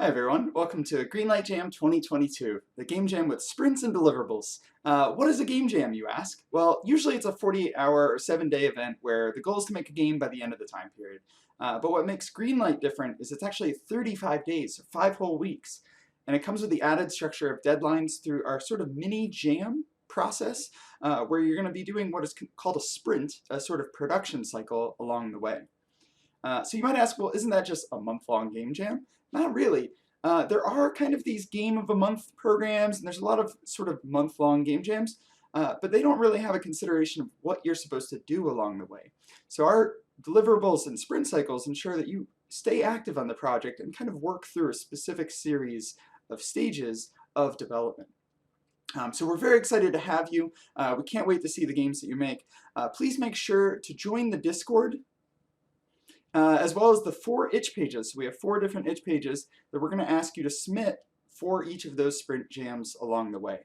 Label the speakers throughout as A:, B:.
A: Hi everyone, welcome to Greenlight Jam 2022, the game jam with sprints and deliverables. What is a game jam, you ask? Well, usually it's a 48-hour or 7-day event where the goal is to make a game by the end of the time period. But what makes Greenlight different is it's actually 35 days, so 5 whole weeks. And it comes with the added structure of deadlines through our sort of mini jam process, where you're going to be doing what is called a sprint, a sort of production cycle along the way. So you might ask, well, isn't that just a month-long game jam? Not really. There are kind of these game of a month programs, and there's a lot of sort of month-long game jams, but they don't really have a consideration of what you're supposed to do along the way. So our deliverables and sprint cycles ensure that you stay active on the project and kind of work through a specific series of stages of development. So we're very excited to have you. We can't wait to see the games that you make. Please make sure to join the Discord, as well as the 4 itch pages. So we have 4 different itch pages that we're going to ask you to submit for each of those sprint jams along the way.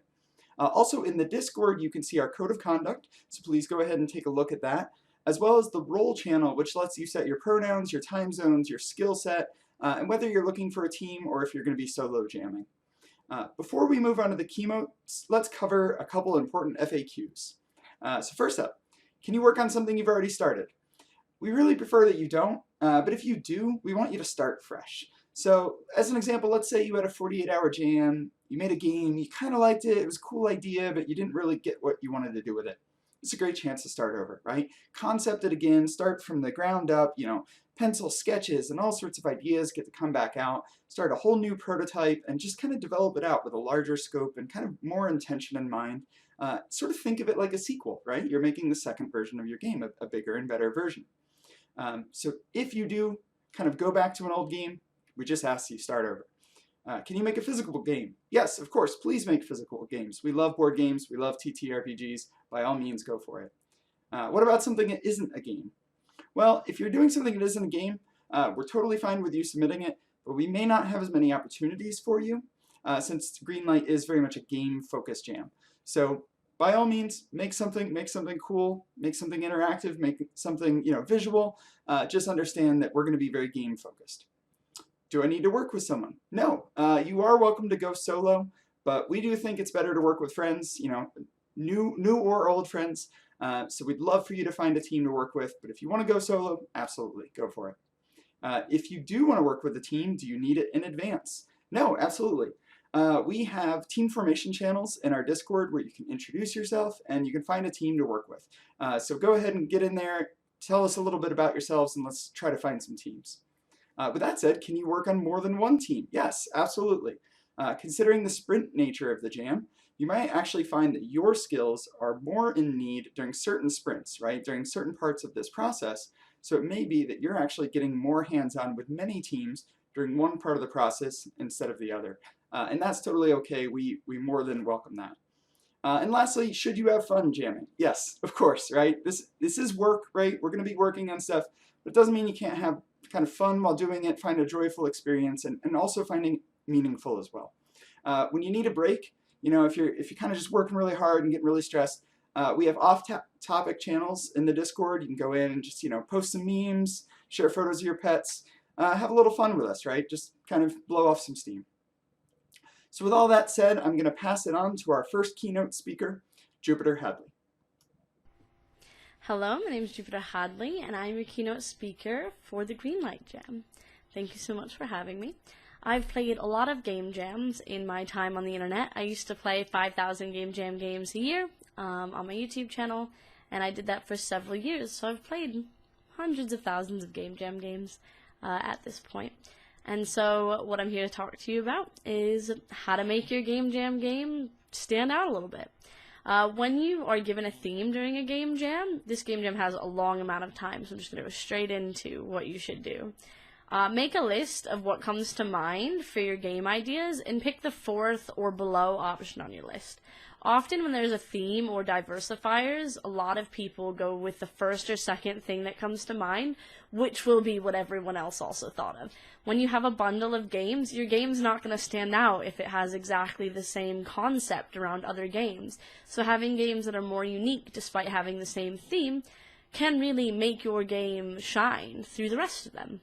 A: Also in the Discord you can see our code of conduct, so please go ahead and take a look at that, as well as the role channel, which lets you set your pronouns, your time zones, your skill set, and whether you're looking for a team or if you're going to be solo jamming. Before we move on to the keynotes, let's cover a couple important FAQs. So first up, can you work on something you've already started? We really prefer that you don't, but if you do, we want you to start fresh. So as an example, let's say you had a 48-hour jam, you made a game, you kind of liked it, it was a cool idea, but you didn't really get what you wanted to do with it. It's a great chance to start over, right? Concept it again, start from the ground up, pencil sketches and all sorts of ideas get to come back out, start a whole new prototype, and just kind of develop it out with a larger scope and kind of more intention in mind. Sort of think of it like a sequel, right? You're making the second version of your game, a bigger and better version. So if you do kind of go back to an old game, we just ask you start over. Can you make a physical game? Yes, of course, please make physical games. We love board games, we love TTRPGs, by all means go for it. What about something that isn't a game? Well, if you're doing something that isn't a game, we're totally fine with you submitting it, but we may not have as many opportunities for you, since Greenlight is very much a game-focused jam. So by all means, make something cool, make something interactive, make something visual. Just understand that we're going to be very game focused. Do I need to work with someone? No, you are welcome to go solo, but we do think it's better to work with friends, new or old friends. So we'd love for you to find a team to work with, but if you want to go solo, absolutely, go for it. If you do want to work with a team, do you need it in advance? No, absolutely. We have team formation channels in our Discord where you can introduce yourself and you can find a team to work with. So go ahead and get in there, tell us a little bit about yourselves, and let's try to find some teams. With that said, can you work on more than one team? Yes, absolutely. Considering the sprint nature of the jam, you might actually find that your skills are more in need during certain sprints, right? During certain parts of this process. So it may be that you're actually getting more hands-on with many teams during one part of the process instead of the other. And that's totally okay. We more than welcome that. And lastly, should you have fun jamming? Yes, of course, right? This is work, right? We're going to be working on stuff, but it doesn't mean you can't have kind of fun while doing it, find a joyful experience, and also finding it meaningful as well. When you need a break, if you're kind of just working really hard and getting really stressed, we have off-topic channels in the Discord. You can go in and just post some memes, share photos of your pets, have a little fun with us, right? Just kind of blow off some steam. So with all that said, I'm going to pass it on to our first keynote speaker, Jupiter Hadley.
B: Hello, my name is Jupiter Hadley, and I'm your keynote speaker for the Greenlight Jam. Thank you so much for having me. I've played a lot of game jams in my time on the internet. I used to play 5,000 game jam games a year on my YouTube channel, and I did that for several years, so I've played hundreds of thousands of game jam games at this point. And so what I'm here to talk to you about is how to make your game jam game stand out a little bit. When you are given a theme during a game jam, this game jam has a long amount of time, so I'm just going to go straight into what you should do. Make a list of what comes to mind for your game ideas and pick the 4th or below option on your list. Often when there's a theme or diversifiers, a lot of people go with the first or second thing that comes to mind, which will be what everyone else also thought of. When you have a bundle of games, your game's not going to stand out if it has exactly the same concept around other games. So having games that are more unique despite having the same theme can really make your game shine through the rest of them.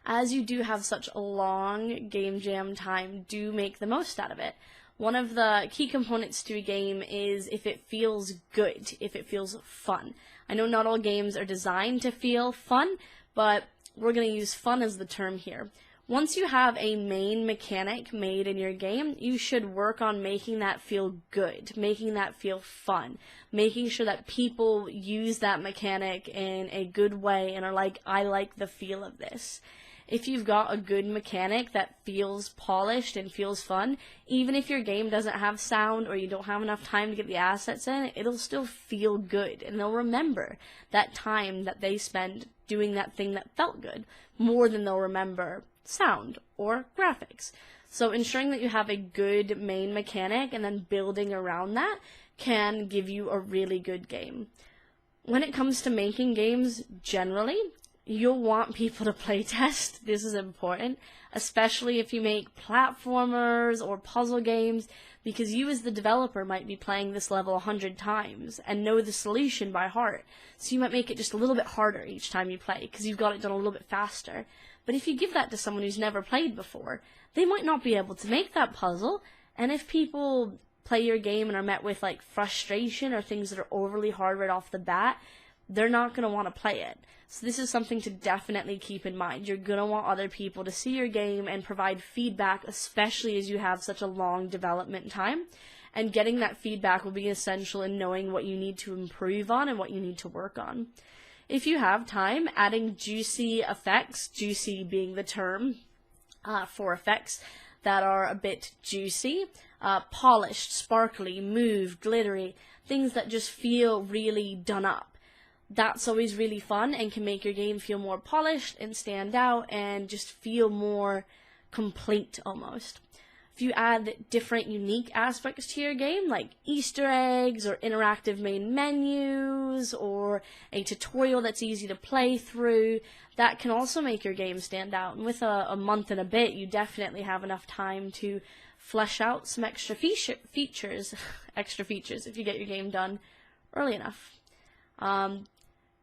B: as you do have such a long game jam time, do make the most out of it. One of the key components to a game is if it feels good, if it feels fun. I know not all games are designed to feel fun, but we're going to use fun as the term here. Once you have a main mechanic made in your game, you should work on making that feel good, making that feel fun, making sure that people use that mechanic in a good way and are like, I like the feel of this. If you've got a good mechanic that feels polished and feels fun, even if your game doesn't have sound or you don't have enough time to get the assets in, it'll still feel good, and they'll remember that time that they spent doing that thing that felt good more than they'll remember sound or graphics. So ensuring that you have a good main mechanic and then building around that can give you a really good game. When it comes to making games generally, you'll want people to play test. This is important, especially if you make platformers or puzzle games, because you as the developer might be playing this level 100 times and know the solution by heart. So you might make it just a little bit harder each time you play because you've got it done a little bit faster. But if you give that to someone who's never played before, they might not be able to make that puzzle. And if people play your game and are met with like frustration or things that are overly hard right off the bat, they're not going to want to play it. So this is something to definitely keep in mind. You're going to want other people to see your game and provide feedback, especially as you have such a long development time. And getting that feedback will be essential in knowing what you need to improve on and what you need to work on. If you have time, adding juicy effects, juicy being the term for effects that are a bit juicy, polished, sparkly, moved, glittery, things that just feel really done up. That's always really fun and can make your game feel more polished and stand out and just feel more complete almost. If you add different unique aspects to your game, like Easter eggs or interactive main menus or a tutorial that's easy to play through, that can also make your game stand out. And with a month and a bit, you definitely have enough time to flesh out some extra features if you get your game done early enough.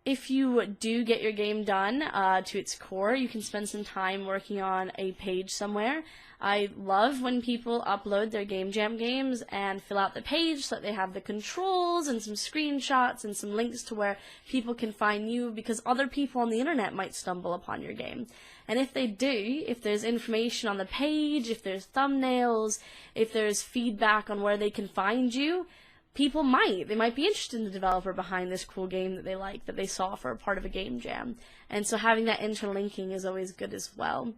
B: If you do get your game done to its core, you can spend some time working on a page somewhere. I love when people upload their Game Jam games and fill out the page so that they have the controls and some screenshots and some links to where people can find you, because other people on the internet might stumble upon your game. And if they do, if there's information on the page, if there's thumbnails, if there's feedback on where they can find you, people might be interested in the developer behind this cool game that they like, that they saw for a part of a game jam. And so having that interlinking is always good as well.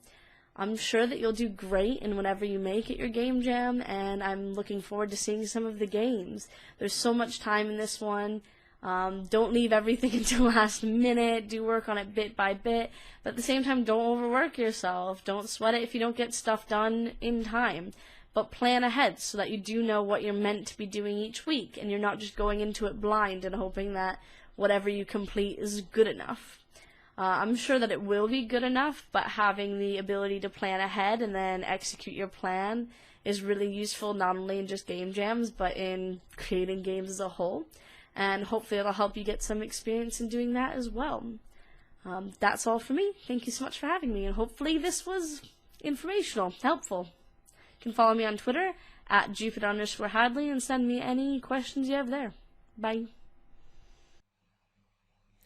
B: I'm sure that you'll do great in whatever you make at your game jam, and I'm looking forward to seeing some of the games. There's so much time in this one. Don't leave everything until last minute. Do work on it bit by bit. But at the same time, don't overwork yourself. Don't sweat it if you don't get stuff done in time. But plan ahead so that you do know what you're meant to be doing each week, and you're not just going into it blind and hoping that whatever you complete is good enough. I'm sure that it will be good enough, but having the ability to plan ahead and then execute your plan is really useful, not only in just game jams, but in creating games as a whole. And hopefully it'll help you get some experience in doing that as well. That's all for me. Thank you so much for having me, and hopefully this was informational, helpful. You can follow me on Twitter at Jupiter_Hadley and send me any questions you have there. Bye.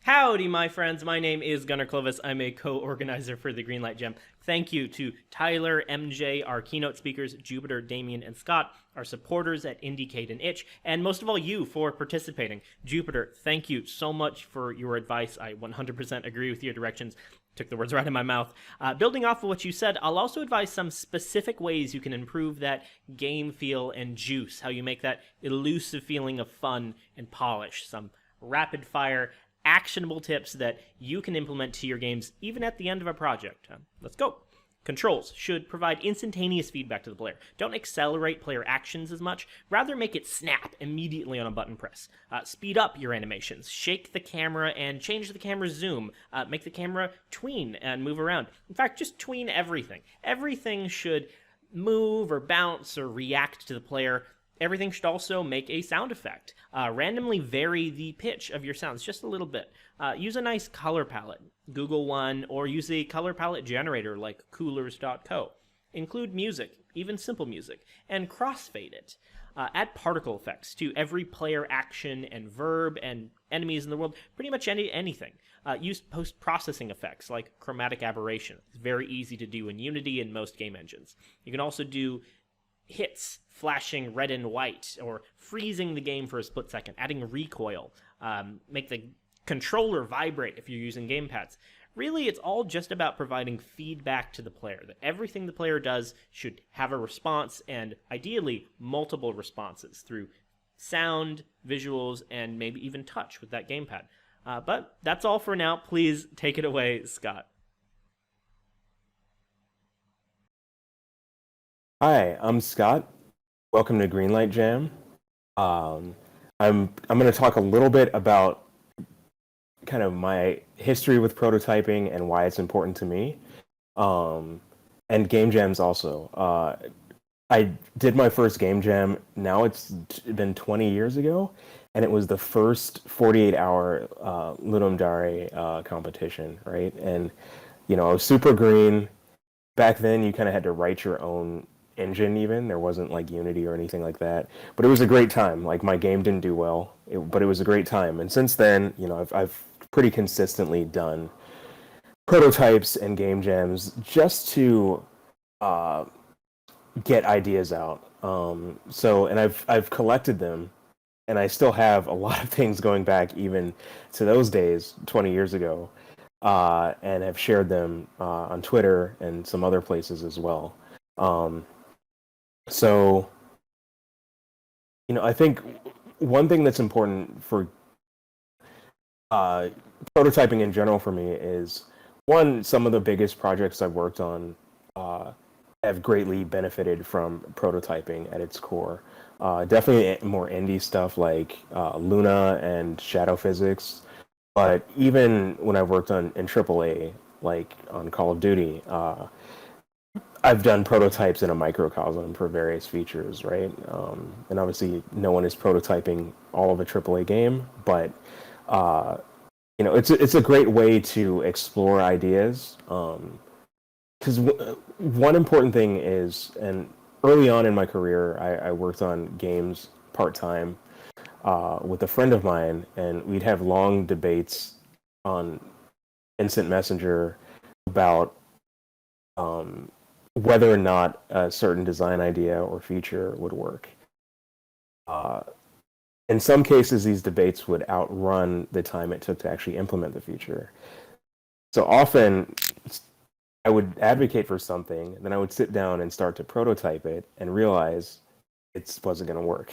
C: Howdy, my friends. My name is Gunnar Clovis. I'm a co-organizer for the Greenlight Jam. Thank you to Tyler, MJ, our keynote speakers, Jupiter, Damien, and Scott, our supporters at Indicate and Itch, and most of all, you for participating. Jupiter, thank you so much for your advice. I 100% agree with your directions. Took the words right in my mouth. Building off of what you said, I'll also advise some specific ways you can improve that game feel and juice, how you make that elusive feeling of fun and polish. Some rapid-fire actionable tips that you can implement to your games even at the end of a project. Let's go. Controls should provide instantaneous feedback to the player. Don't accelerate player actions as much. Rather, make it snap immediately on a button press. Speed up your animations. Shake the camera and change the camera's zoom. Make the camera tween and move around. In fact, just tween everything. Everything should move or bounce or react to the player Everything should also make a sound effect. Randomly vary the pitch of your sounds just a little bit. Use a nice color palette. Google one, or use a color palette generator like coolers.co. Include music, even simple music, and crossfade it. Add particle effects to every player action and verb and enemies in the world, pretty much anything. Use post-processing effects like chromatic aberration. It's very easy to do in Unity and most game engines. You can also do hits flashing red and white, or freezing the game for a split second, adding recoil, make the controller vibrate if you're using gamepads. Really, it's all just about providing feedback to the player, that everything the player does should have a response, and ideally multiple responses through sound, visuals, and maybe even touch with that gamepad. But that's all for now. Please take it away, Scott.
D: Hi, I'm Scott. Welcome to Greenlight Jam. I'm going to talk a little bit about kind of my history with prototyping and why it's important to me, and game jams also. I did my first game jam. Now it's been 20 years ago, and it was the first 48-hour Ludum Dare competition, right? And I was super green. Back then, you kind of had to write your own engine. Even there wasn't like Unity or anything like that, but it was a great time. Like, my game didn't do well, but it was a great time. And since then, I've pretty consistently done prototypes and game jams just to get ideas out. And I've collected them, and I still have a lot of things going back even to those days 20 years ago, and have shared them on Twitter and some other places as well. So I think one thing that's important for prototyping in general for me is, one, some of the biggest projects I've worked on have greatly benefited from prototyping at its core. Definitely more indie stuff like Luna and Shadow Physics, but even when I've worked in AAA, like on Call of Duty, I've done prototypes in a microcosm for various features, right? And obviously, no one is prototyping all of a AAA game, but it's a great way to explore ideas. Because one important thing is, and early on in my career, I worked on games part-time with a friend of mine, and we'd have long debates on Instant Messenger about whether or not a certain design idea or feature would work. In some cases, these debates would outrun the time it took to actually implement the feature. So often, I would advocate for something, then I would sit down and start to prototype it and realize it wasn't going to work,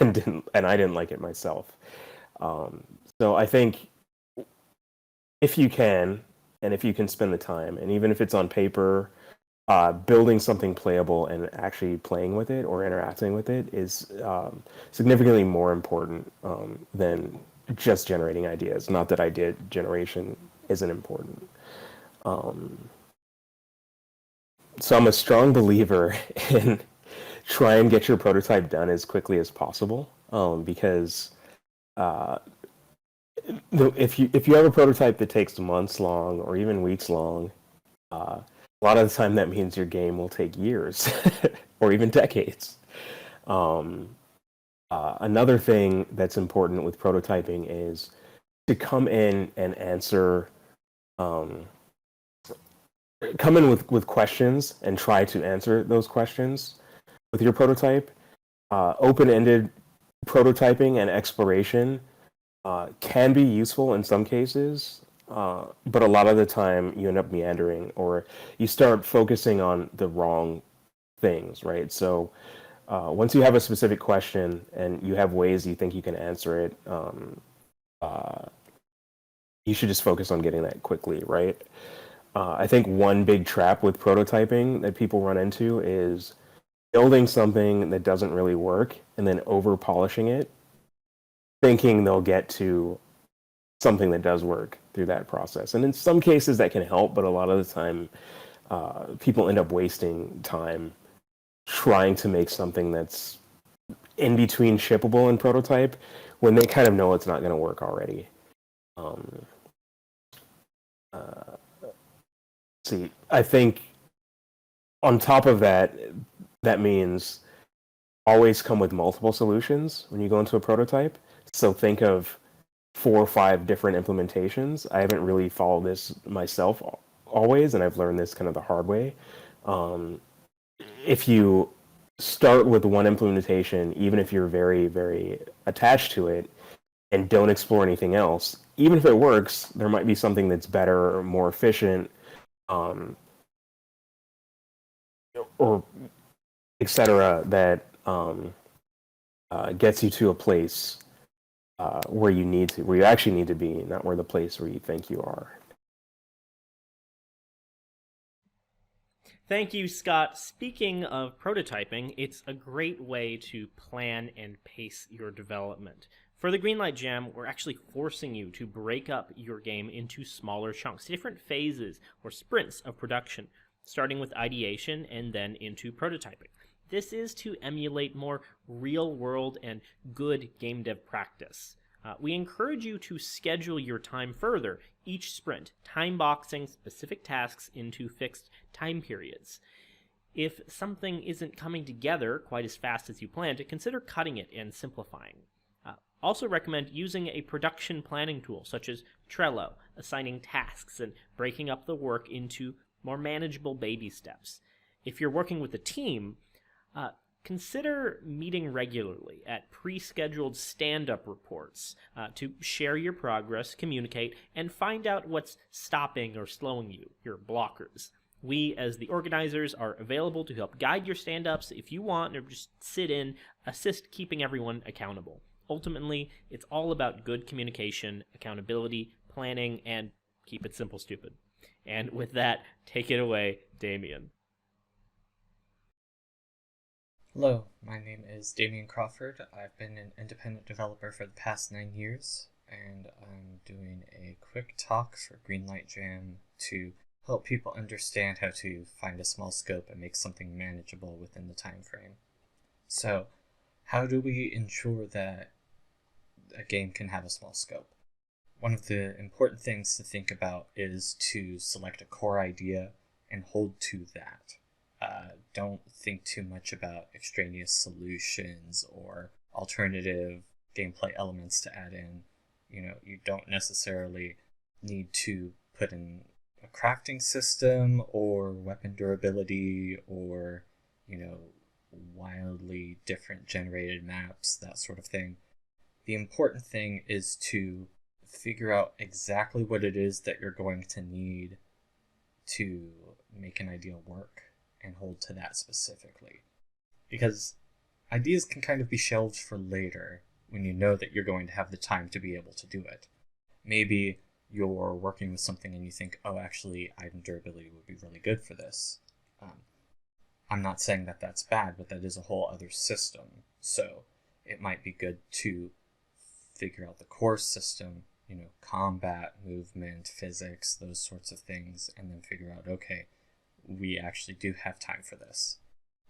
D: and I didn't like it myself. So I think if you can, and if you can spend the time, and even if it's on paper, building something playable and actually playing with it or interacting with it is significantly more important than just generating ideas. Not that idea generation isn't important. So I'm a strong believer in try and get your prototype done as quickly as possible, because if you have a prototype that takes months long or even weeks long, a lot of the time that means your game will take years or even decades. Another thing that's important with prototyping is to come in and answer, come in with questions and try to answer those questions with your prototype. Open-ended prototyping and exploration can be useful in some cases, but a lot of the time you end up meandering, or you start focusing on the wrong things, right? So once you have a specific question and you have ways you think you can answer it, you should just focus on getting that quickly, right? I think one big trap with prototyping that people run into is building something that doesn't really work and then over polishing it, thinking they'll get to something that does work through that process. And in some cases that can help, but a lot of the time people end up wasting time trying to make something that's in between shippable and prototype when they kind of know it's not going to work already. See, I think on top of that, that means always come with multiple solutions when you go into a prototype. So think of 4 or 5 different implementations. I haven't really followed this myself always, and I've learned this kind of the hard way. If you start with one implementation, even if you're very, very attached to it, and don't explore anything else, even if it works, there might be something that's better or more efficient, or etc. that gets you to a place where you actually need to be, not where the place where you think you are.
C: Thank you, Scott. Speaking of prototyping, it's a great way to plan and pace your development. For the Greenlight Jam, we're actually forcing you to break up your game into smaller chunks, different phases or sprints of production, starting with ideation and then into prototyping. This is to emulate more real-world and good game dev practice. We encourage you to schedule your time further each sprint, time boxing specific tasks into fixed time periods. If something isn't coming together quite as fast as you planned, consider cutting it and simplifying. Also recommend using a production planning tool such as Trello, assigning tasks and breaking up the work into more manageable baby steps. If you're working with a team, consider meeting regularly at pre-scheduled stand-up reports to share your progress, communicate, and find out what's stopping or slowing you, your blockers. We, as the organizers, are available to help guide your stand-ups if you want, or just sit in, assist keeping everyone accountable. Ultimately, it's all about good communication, accountability, planning, and keep it simple, stupid. And with that, take it away, Damien.
E: Hello, my name is Damien Crawford. I've been an independent developer for the past 9 years, and I'm doing a quick talk for Greenlight Jam to help people understand how to find a small scope and make something manageable within the time frame. So, how do we ensure that a game can have a small scope? One of the important things to think about is to select a core idea and hold to that. Don't think too much about extraneous solutions or alternative gameplay elements to add in. You don't necessarily need to put in a crafting system or weapon durability or, wildly different generated maps, that sort of thing. The important thing is to figure out exactly what it is that you're going to need to make an idea work and hold to that specifically. Because ideas can kind of be shelved for later when you know that you're going to have the time to be able to do it. Maybe you're working with something and you think, oh, actually, item durability would be really good for this. I'm not saying that that's bad, but that is a whole other system. So it might be good to figure out the core system, combat, movement, physics, those sorts of things, and then figure out, okay, we actually do have time for this.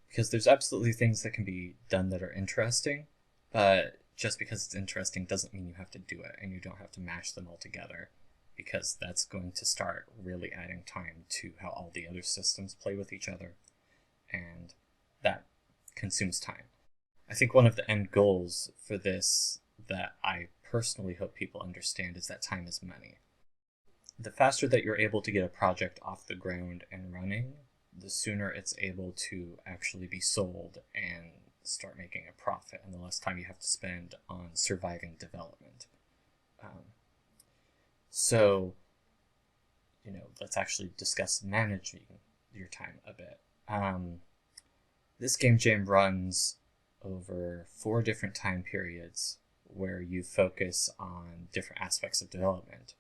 E: Because there's absolutely things that can be done that are interesting, but just because it's interesting doesn't mean you have to do it, and you don't have to mash them all together, because that's going to start really adding time to how all the other systems play with each other, and that consumes time. I think one of the end goals for this that I personally hope people understand is that time is money. The faster that you're able to get a project off the ground and running, the sooner it's able to actually be sold and start making a profit, and the less time you have to spend on surviving development. So, let's actually discuss managing your time a bit. This game jam runs over 4 different time periods where you focus on different aspects of development.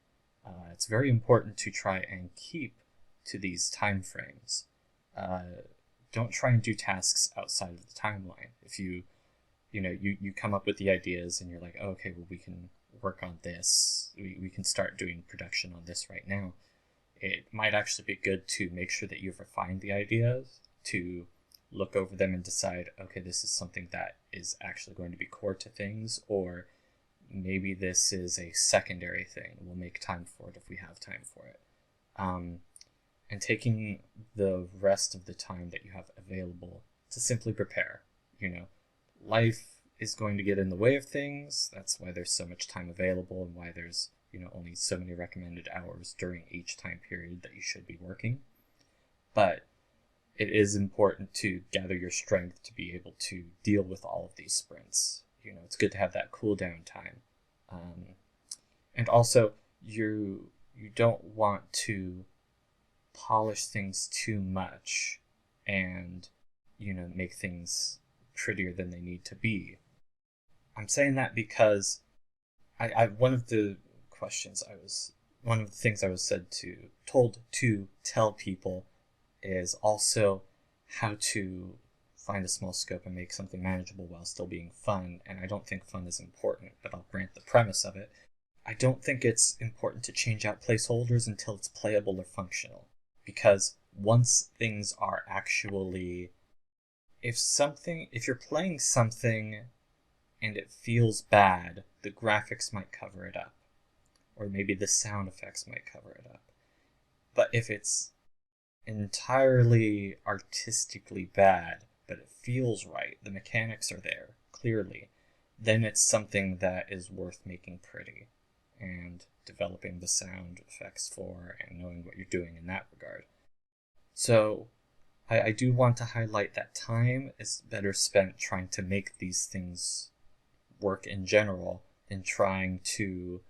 E: It's very important to try and keep to these time frames. Don't try and do tasks outside of the timeline. If you come up with the ideas and you're like, oh, okay, well, we can work on this. We can start doing production on this right now. It might actually be good to make sure that you've refined the ideas to look over them and decide, okay, this is something that is actually going to be core to things, or maybe this is a secondary thing. We'll make time for it if we have time for it. And taking the rest of the time that you have available to simply prepare. Life is going to get in the way of things. That's why there's so much time available and why there's, only so many recommended hours during each time period that you should be working. But it is important to gather your strength to be able to deal with all of these sprints. It's good to have that cool down time. And also, you don't want to polish things too much and, make things prettier than they need to be. I'm saying that because one of the things I was told to tell people is also how to find a small scope and make something manageable while still being fun. And I don't think fun is important, but I'll grant the premise of it. I don't think it's important to change out placeholders until it's playable or functional. Because once things are actually, if you're playing something and it feels bad, the graphics might cover it up. Or maybe the sound effects might cover it up. But if it's entirely artistically bad, but it feels right, the mechanics are there, clearly, then it's something that is worth making pretty and developing the sound effects for and knowing what you're doing in that regard. So I do want to highlight that time is better spent trying to make these things work in general than trying to,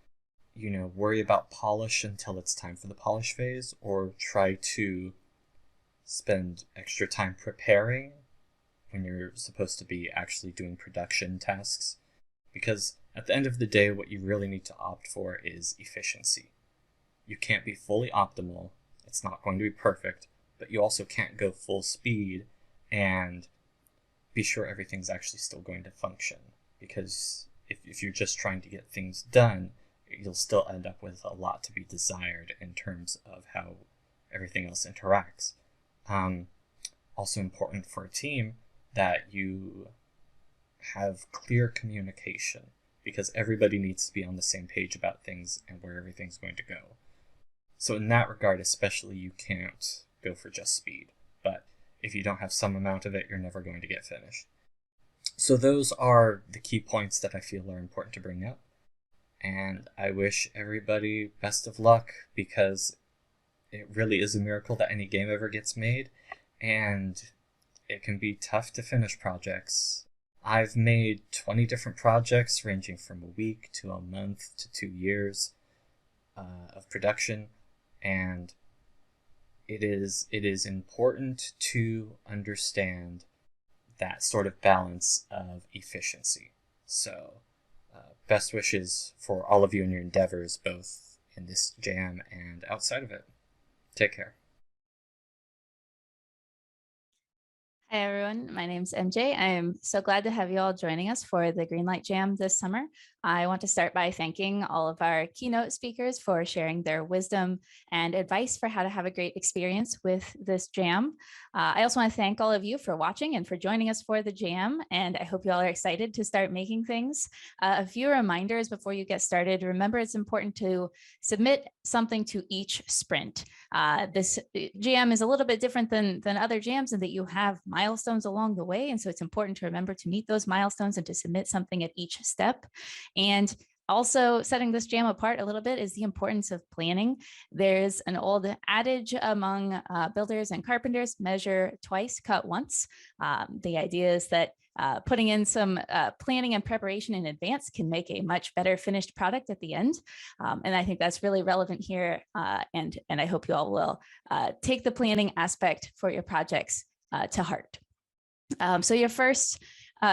E: worry about polish until it's time for the polish phase, or try to spend extra time preparing when you're supposed to be actually doing production tasks. Because at the end of the day, what you really need to opt for is efficiency. You can't be fully optimal. It's not going to be perfect, but you also can't go full speed and be sure everything's actually still going to function. Because if you're just trying to get things done, you'll still end up with a lot to be desired in terms of how everything else interacts. Also important for a team that you have clear communication, because everybody needs to be on the same page about things and where everything's going to go. So in that regard, especially, you can't go for just speed. But if you don't have some amount of it, you're never going to get finished. So those are the key points that I feel are important to bring up. And I wish everybody best of luck, because it really is a miracle that any game ever gets made. And it can be tough to finish projects. I've made 20 different projects ranging from a week to a month to 2 years of production. And it is important to understand that sort of balance of efficiency. So best wishes for all of you in your endeavors, both in this jam and outside of it. Take care.
F: Hi, everyone. My name's MJ. I am so glad to have you all joining us for the Greenlight Jam this summer. I want to start by thanking all of our keynote speakers for sharing their wisdom and advice for how to have a great experience with this jam. I also want to thank all of you for watching and for joining us for the jam, and I hope you all are excited to start making things. A few reminders before you get started. Remember, it's important to submit something to each sprint. This jam is a little bit different than other jams in that you have milestones along the way, and so it's important to remember to meet those milestones and to submit something at each step. And also, setting this jam apart a little bit is the importance of planning. There's an old adage among builders and carpenters: measure twice, cut once. The idea is that putting in some planning and preparation in advance can make a much better finished product at the end. And I think that's really relevant here. And I hope you all will take the planning aspect for your projects to heart. So your first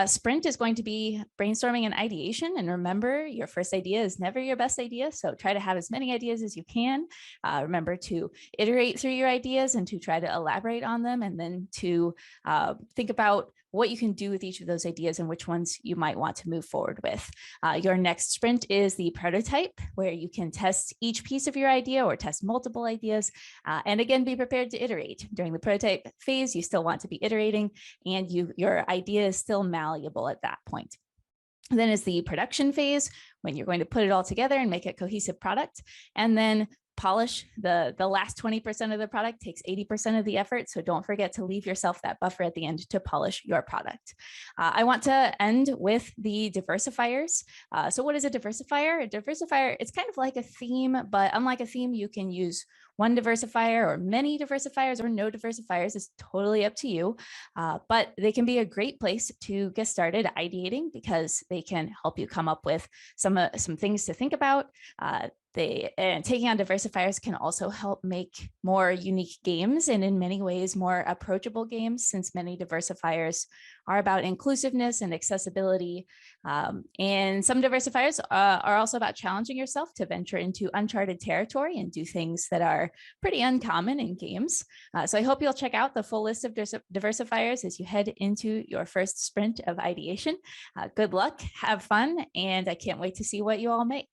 F: sprint is going to be brainstorming and ideation. And remember, your first idea is never your best idea. So try to have as many ideas as you can. Remember to iterate through your ideas and to try to elaborate on them, and then to think about what you can do with each of those ideas and which ones you might want to move forward with. Your next sprint is the prototype, where you can test each piece of your idea or test multiple ideas. And again, be prepared to iterate. During the prototype phase, you still want to be iterating, and your idea is still malleable at that point. Then is the production phase, when you're going to put it all together and make a cohesive product. And then polish. The last 20% of the product takes 80% of the effort. So don't forget to leave yourself that buffer at the end to polish your product. I want to end with the diversifiers. So what is a diversifier? A diversifier, it's kind of like a theme, but unlike a theme, you can use one diversifier or many diversifiers or no diversifiers. Is totally up to you. But they can be a great place to get started ideating, because they can help you come up with some things to think about. And taking on diversifiers can also help make more unique games, and in many ways more approachable games, since many diversifiers are about inclusiveness and accessibility. And some diversifiers are also about challenging yourself to venture into uncharted territory and do things that are pretty uncommon in games. So I hope you'll check out the full list of diversifiers as you head into your first sprint of ideation. Good luck, have fun, and I can't wait to see what you all make.